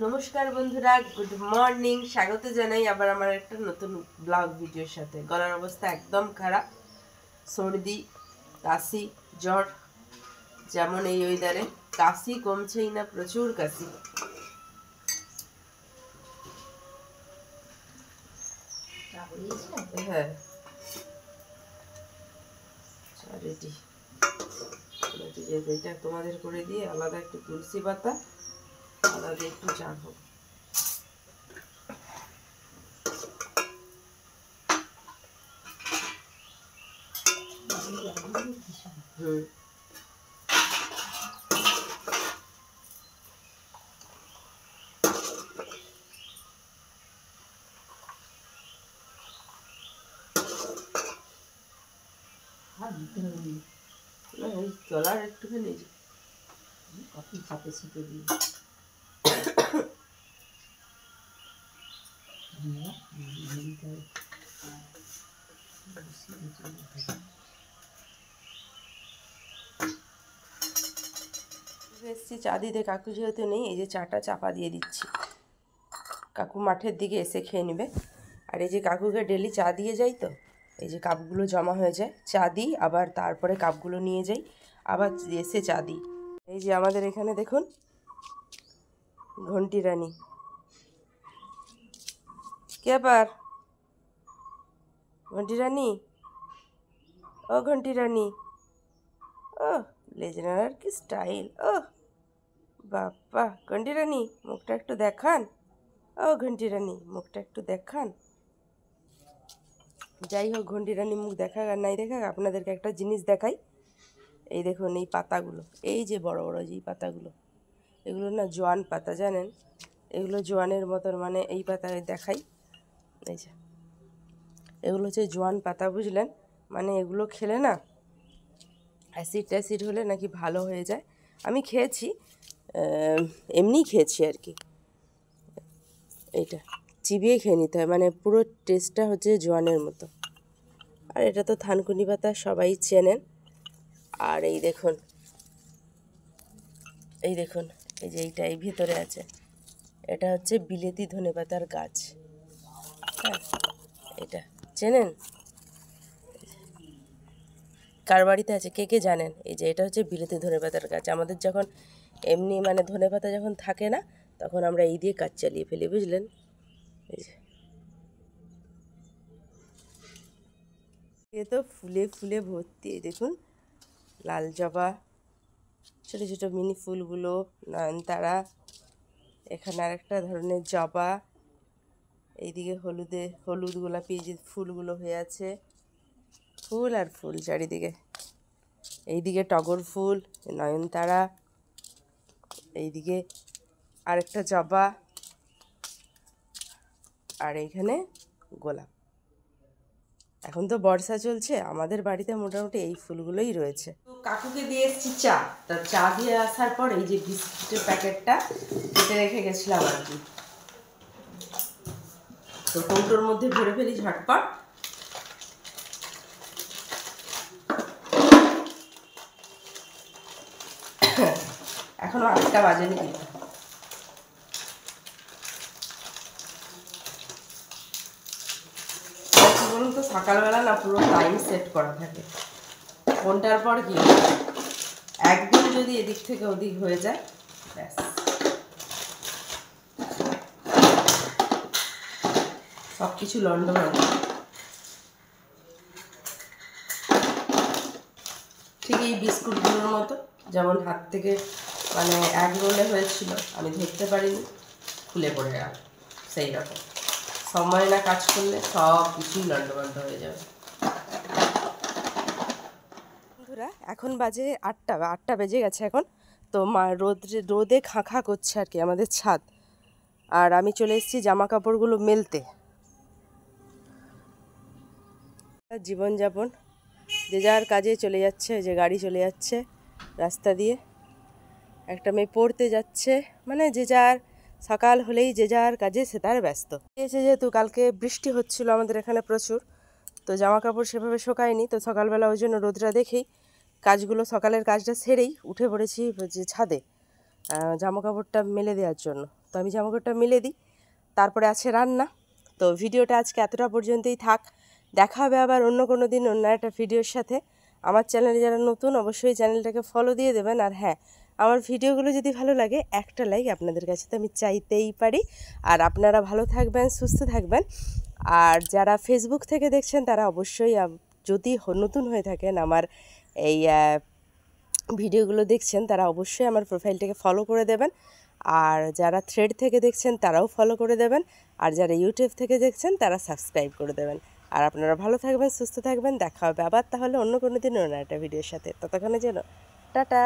নমস্কার বন্ধুরা, good morning. স্বাগত জানাই আবার আমার একটা নতুন ব্লগ ভিডিওর সাথে। গলার অবস্থা একদম খারাপ, সর্দি, কাশি, জ্বর। যেমন এই ওয়েদারে কাশি কমছেই না, প্রচুর কাশি। হ্যাঁ, রেডি। এটা তোমাদের করে দিয়ে আলাদা একটু তুলসী পাতা, আলাদা একটু চা খাবো। গলার একটুখানি কফি চাপে ছিটে দিই। এসছি চা দিতে, কাকু যেহেতু নেই, এই যে চাটা চাপা দিয়ে দিচ্ছি। কাকু মাঠের দিকে এসে খেয়ে নেবে। আর এই যে কাকুকে ডেলি চা দিয়ে যাই, তো এই যে কাপগুলো জমা হয়ে যায়, চা দিই, আবার তারপরে কাপগুলো নিয়ে যাই, আবার এসে চা দিই। এই যে আমাদের এখানে দেখুন ঘন্টি রানী। কে ব্যাপার ঘন্টি রানী? ও ঘন্টি রানী, ও লেজনার কি স্টাইল! ও বাপ্পা, ঘন্টি রানী মুখটা একটু দেখান। ও ঘন্টি রানী মুখটা একটু দেখান। যাই হোক, ঘন্টি রানী মুখ দেখাক আর নাই দেখাক, আপনাদেরকে একটা জিনিস দেখাই। এই দেখুন এই পাতাগুলো, এই যে বড় বড় যে পাতাগুলো, এগুলো না জোয়ান পাতা, জানেন? এগুলো জোয়ানের মতন, মানে এই পাতা দেখাই, এই যে এগুলো হচ্ছে জোয়ান পাতা, বুঝলেন? মানে এগুলো খেলে না অ্যাসিড ট্যাসিড হলে নাকি ভালো হয়ে যায়। আমি খেয়েছি, এমনিই খেয়েছি আর কি। এইটা চিবিয়ে খেয়ে নিতে হয়, মানে পুরো টেস্টটা হচ্ছে জোয়ানের মতো। আর এটা তো থানকুনি পাতা, সবাই চেনেন। আর এই দেখুন, এই দেখুন, এই যে এইটা এই ভিতরে আছে, এটা হচ্ছে বিলেতি ধনেপাতার গাছ। হ্যাঁ, এটা চেনেন? কার বাড়িতে আছে কে কে জানেন? এই যে এটা হচ্ছে বিলেতি ধনেপাতার গাছ। আমাদের যখন এমনি মানে ধনেপাতা যখন থাকে না, তখন আমরা এই দিয়ে কাজ চালিয়ে ফেলি, বুঝলেন? এই যে এ তো ফুলে ফুলে ভর্তি। এই দেখুন লাল জবা, ছোটো ছোটো মিনি ফুলগুলো, নয়নতারা, এখানে আরেকটা ধরনের জবা, এইদিকে হলুদ গোলাপি যে ফুলগুলো হয়ে আছে, ফুল আর ফুল চারিদিকে। এইদিকে টগর ফুল, নয়নতারা, এইদিকে আরেকটা জবা, আর এইখানে গোলাপ। এখন তো বর্ষা চলছে, আমাদের বাড়িতে মোটামুটি এই ফুলগুলোই রয়েছে। তো কাকুকে দিয়ে এসেছি চা। তা চা দিয়ে আসার পর এই যে বিস্কুটের প্যাকেটটা কেটে রেখে গেছিলাম আর কি, তো কৌটোর মধ্যে ভরে ফেলি ঝটপট। এখনো 8টা বাজেনি কিন্তু। বলুন তো, সকালবেলা না পুরো টাইম সেট করা থাকে ফোনটার পর, কি একদম যদি এদিক থেকে ওদিক হয়ে যায়, ব্যাস সব কিছু লন্ডভন্ড। ঠিক এই বিস্কুটগুলোর মতো, যেমন হাত থেকে মানে এক রোলে হয়েছিল, আমি ধরতে পারিনি, খুলে পড়ে গেল, সেই রকম। সময় না কাজ করলে সব কিছুই লন্ডভন্ড হয়ে যাবে। বন্ধুরা, এখন বাজে 8টা বেজে গেছে এখন। তো রোদে খাঁ করছে আর কি আমাদের ছাদ। আর আমি চলে এসেছি জামা কাপড়গুলো মেলতে। জীবনযাপন যে যার কাজে চলে যাচ্ছে, যে গাড়ি চলে যাচ্ছে রাস্তা দিয়ে। একটা মেয়ে পড়তে যাচ্ছে, মানে যে যার সকাল হলেই যে যার কাজে সে তার ব্যস্ত। যেহেতু কালকে বৃষ্টি হচ্ছিল আমাদের এখানে প্রচুর, তো জামা কাপড় সেভাবে শোকায়নি। তো সকালবেলা ওই জন্য রোদটা দেখেই কাজগুলো, সকালের কাজটা সেরেই উঠে পড়েছি যে ছাদে জামা কাপড়টা মেলে দেওয়ার জন্য। তো আমি জামাকাপড়টা মেলে দিই, তারপরে আছে রান্না। তো ভিডিওটা আজকে এতটা পর্যন্তই থাক, দেখা হবে আবার অন্য কোনো দিন অন্য একটা ভিডিওর সাথে। আমার চ্যানেলে যারা নতুন অবশ্যই চ্যানেলটাকে ফলো দিয়ে দেবেন। আর হ্যাঁ, আমার ভিডিওগুলো যদি ভালো লাগে একটা লাইক আপনাদের কাছে তো আমি চাইতেই পারি। আর আপনারা ভালো থাকবেন, সুস্থ থাকবেন। আর যারা ফেসবুক থেকে দেখছেন তারা অবশ্যই যদি নতুন হয়ে থাকেন আমার এই ভিডিওগুলো দেখছেন তারা অবশ্যই আমার প্রোফাইলটাকে ফলো করে দেবেন। আর যারা থ্রেড থেকে দেখছেন তারাও ফলো করে দেবেন। আর যারা ইউটিউব থেকে দেখছেন তারা সাবস্ক্রাইব করে দেবেন। আর আপনারা ভালো থাকবেন, সুস্থ থাকবেন। দেখা হবে আবার তাহলে অন্য কোনো দিন অন্য একটা ভিডিওর সাথে। ততক্ষণে যেন টাটা।